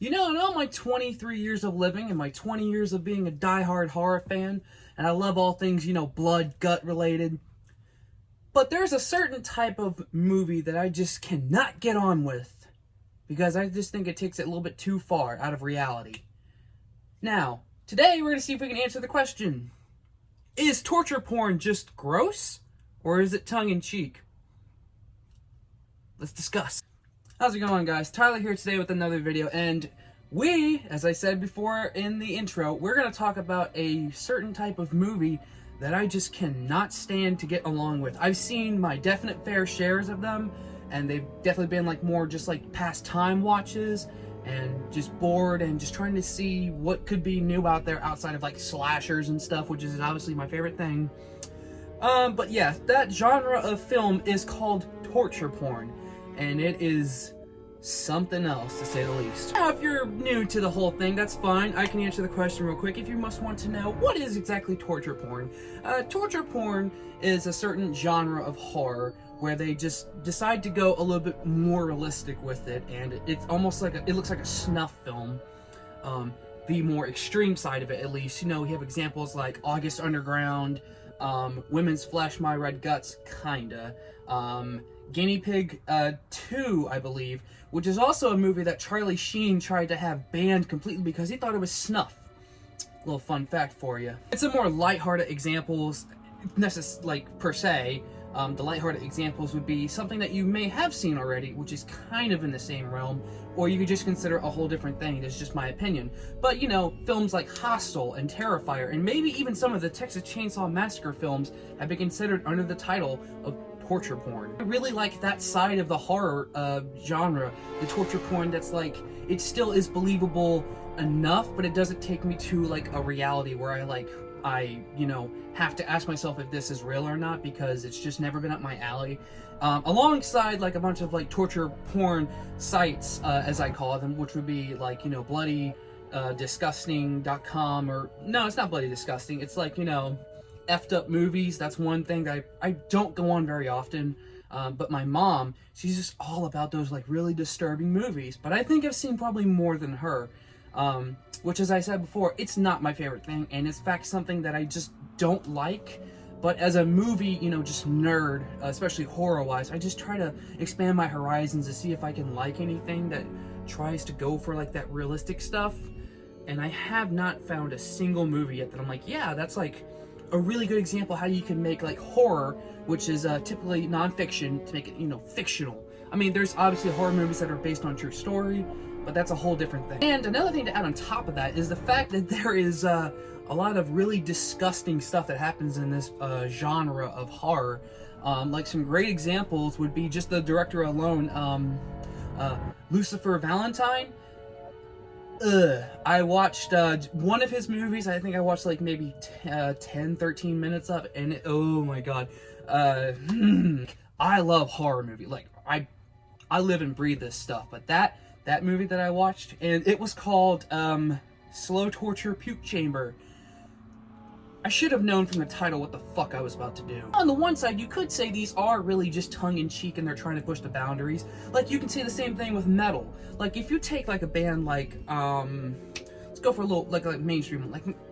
You know, in all my 23 years of living and my 20 years of being a diehard horror fan, and I love all things, blood, gut related, but there's a certain type of movie that I just cannot get on with because I just think it takes it a little bit too far out of reality. Now, today we're going to see if we can answer the question, is torture porn just gross or is it tongue-in-cheek? Let's discuss. How's it going, guys? Tyler here today with another video, and we, as I said before in the intro, we're going to talk about a certain type of movie that I just cannot stand to get along with. I've seen my definite fair shares of them, and they've definitely been more just pastime watches, and just bored and just trying to see what could be new out there outside of slashers and stuff, which is obviously my favorite thing. But yeah, that genre of film is called torture porn, and it is something else, to say the least. Now, if you're new to the whole thing, that's fine. I can answer the question real quick if you must want to know. What is exactly torture porn? Torture porn is a certain genre of horror where they just decide to go a little bit more realistic with it, and it's almost like it looks like a snuff film. The more extreme side of it, at least. We have examples like August Underground, Women's Flesh, My Red Guts, kinda. Guinea Pig 2, I believe, which is also a movie that Charlie Sheen tried to have banned completely because he thought it was snuff. Little fun fact for you. It's a more lighthearted examples, per se. The lighthearted examples would be something that you may have seen already, which is kind of in the same realm, or you could just consider a whole different thing. That's just my opinion. But, films like Hostel and Terrifier, and maybe even some of the Texas Chainsaw Massacre films have been considered under the title of torture porn. I really like that side of the horror genre, the torture porn that's it still is believable enough, but it doesn't take me to a reality where I have to ask myself if this is real or not, because it's just never been up my alley. Alongside a bunch of torture porn sites, as I call them, which would be bloody disgusting.com, or no, it's not bloody disgusting, it's effed up movies. That's one thing that I don't go on very often, but my mom, she's just all about those really disturbing movies, but I think I've seen probably more than her, which, as I said before, it's not my favorite thing, and it's in fact something that I just don't like. But as a movie, just nerd, especially horror-wise, I just try to expand my horizons to see if I can like anything that tries to go for that realistic stuff, and I have not found a single movie yet that I'm yeah, that's a really good example how you can make horror, which is typically non-fiction, to make it fictional. I mean, there's obviously horror movies that are based on true story, but that's a whole different thing. And another thing to add on top of that is the fact that there is a lot of really disgusting stuff that happens in this genre of horror. Some great examples would be just the director alone, Lucifer Valentine. I watched one of his movies. I think I watched maybe 10-13 minutes of it, and oh my god, I love horror movie. I live and breathe this stuff. But that movie that I watched, and it was called Slow Torture Puke Chamber. I should have known from the title what the fuck I was about to do. On the one side, you could say these are really just tongue-in-cheek and they're trying to push the boundaries. You can say the same thing with metal. If you take a band let's go for a little mainstream,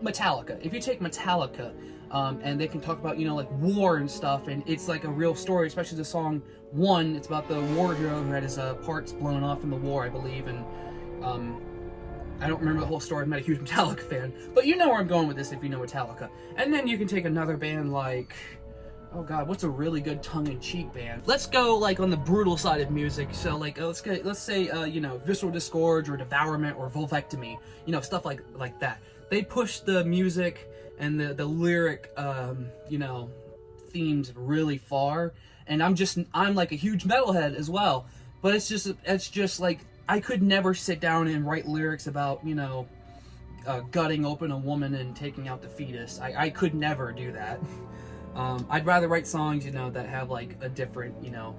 Metallica. If you take Metallica, and they can talk about war and stuff, and it's a real story, especially the song One. It's about the war hero who had his parts blown off in the war, I believe, and I don't remember the whole story. I'm not a huge Metallica fan, but you know where I'm going with this if you know Metallica. And then you can take another band oh god, what's a really good tongue-in-cheek band? Let's go on the brutal side of music. So let's say Visceral Disgorge or Devourment or Vulvectomy, stuff like that. They push the music and the lyric themes really far, and I'm a huge metalhead as well, but it's just I could never sit down and write lyrics about, gutting open a woman and taking out the fetus. I could never do that. I'd rather write songs, that have a different,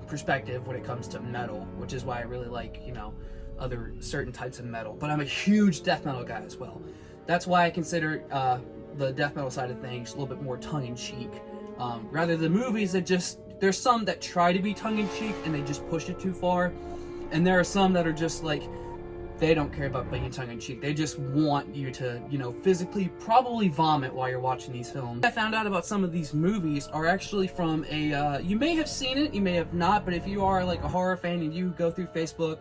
perspective when it comes to metal, which is why I really like, other certain types of metal. But I'm a huge death metal guy as well. That's why I consider the death metal side of things a little bit more tongue-in-cheek. Rather than movies that there's some that try to be tongue-in-cheek and they just push it too far. And there are some that are just they don't care about being tongue-in-cheek. They just want you to, you know, physically probably vomit while you're watching these films. I found out about some of these movies are actually from a, you may have seen it, you may have not, but if you are like a horror fan and you go through Facebook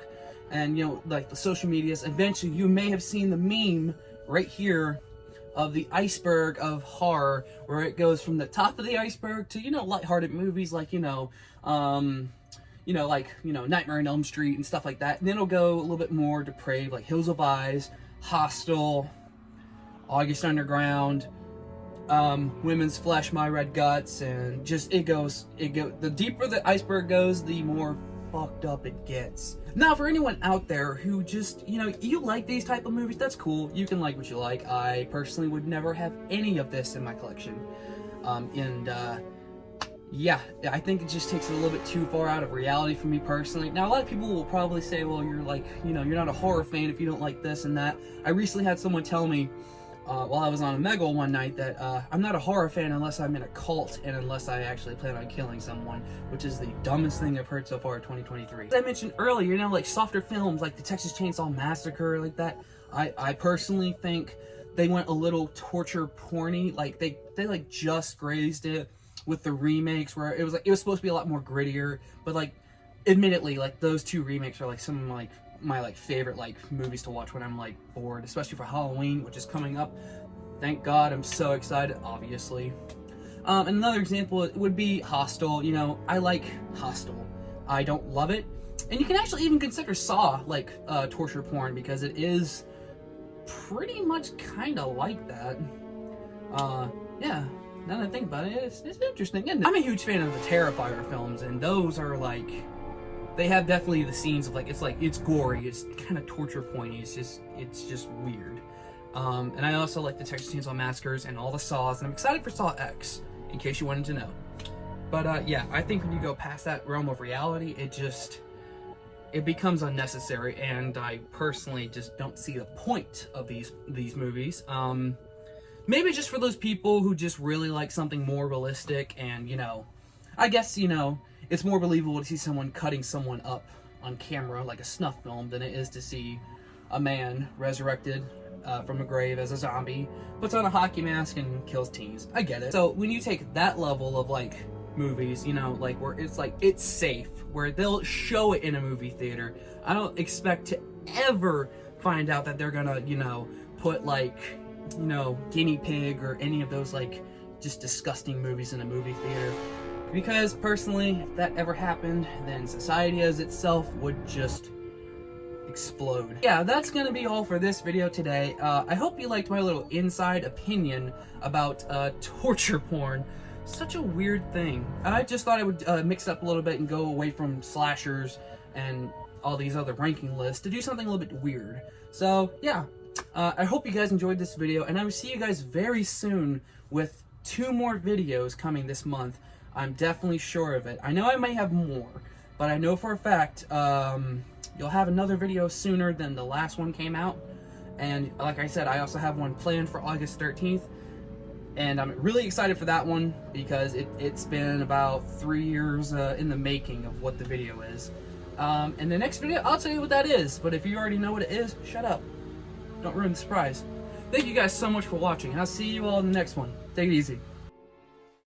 and, you know, like the social medias, eventually you may have seen the meme right here of the iceberg of horror, where it goes from the top of the iceberg to, you know, lighthearted movies like, Nightmare on Elm Street and stuff like that. And then it'll go a little bit more depraved, like Hills of Eyes, Hostel, August Underground, Women's Flesh, My Red Guts, and just the deeper the iceberg goes, the more fucked up it gets. Now, for anyone out there who just, you know, you like these type of movies, that's cool. You can like what you like. I personally would never have any of this in my collection. Yeah, I think it just takes it a little bit too far out of reality for me personally. Now, a lot of people will probably say, well, you're like, you know, you're not a horror fan if you don't like this and that. I recently had someone tell me, while I was on Omegle one night, that I'm not a horror fan unless I'm in a cult and unless I actually plan on killing someone, which is the dumbest thing I've heard so far in 2023. As I mentioned earlier, you know, like softer films like the Texas Chainsaw Massacre, like that, I personally think they went a little torture porny. Like they like just grazed it with the remakes, where it was supposed to be a lot more grittier, but like admittedly, like those two remakes are like some of my favorite like movies to watch when I'm like bored, especially for Halloween, which is coming up. Thank God, I'm so excited, obviously. And another example would be Hostel. You know, I like Hostel. I don't love it, and you can actually even consider Saw like torture porn, because it is pretty much kind of like that. Yeah. Now that I think about it, it's interesting, isn't it? I'm a huge fan of the Terrifier films, and those are like, they have definitely the scenes of like, it's gory, it's kind of torture pointy, it's just weird. And I also like the Texas Chainsaw Massacres and all the Saws, and I'm excited for Saw X, in case you wanted to know. But yeah, I think when you go past that realm of reality, it becomes unnecessary, and I personally just don't see the point of these movies. Maybe just for those people who just really like something more realistic, and, you know, I guess, you know, it's more believable to see someone cutting someone up on camera like a snuff film than it is to see a man resurrected from a grave as a zombie, puts on a hockey mask and kills teens. I get it. So when you take that level of like movies, you know, like where it's like, it's safe, where they'll show it in a movie theater, I don't expect to ever find out that they're gonna, you know, put like, you know, guinea pig or any of those like just disgusting movies in a movie theater, because personally, if that ever happened, then society as itself would just explode. Yeah, that's gonna be all for this video today. I hope you liked my little inside opinion about torture porn. Such a weird thing. I just thought I would mix it up a little bit and go away from slashers and all these other ranking lists to do something a little bit weird. So yeah, I hope you guys enjoyed this video, and I will see you guys very soon with 2 more videos coming this month. I'm definitely sure of it. I know I may have more, but I know for a fact you'll have another video sooner than the last one came out. And like I said, I also have one planned for August 13th. And I'm really excited for that one, because it's been about 3 years in the making of what the video is. And the next video, I'll tell you what that is. But if you already know what it is, shut up. Don't ruin the surprise. Thank you guys so much for watching, and I'll see you all in the next one. Take it easy.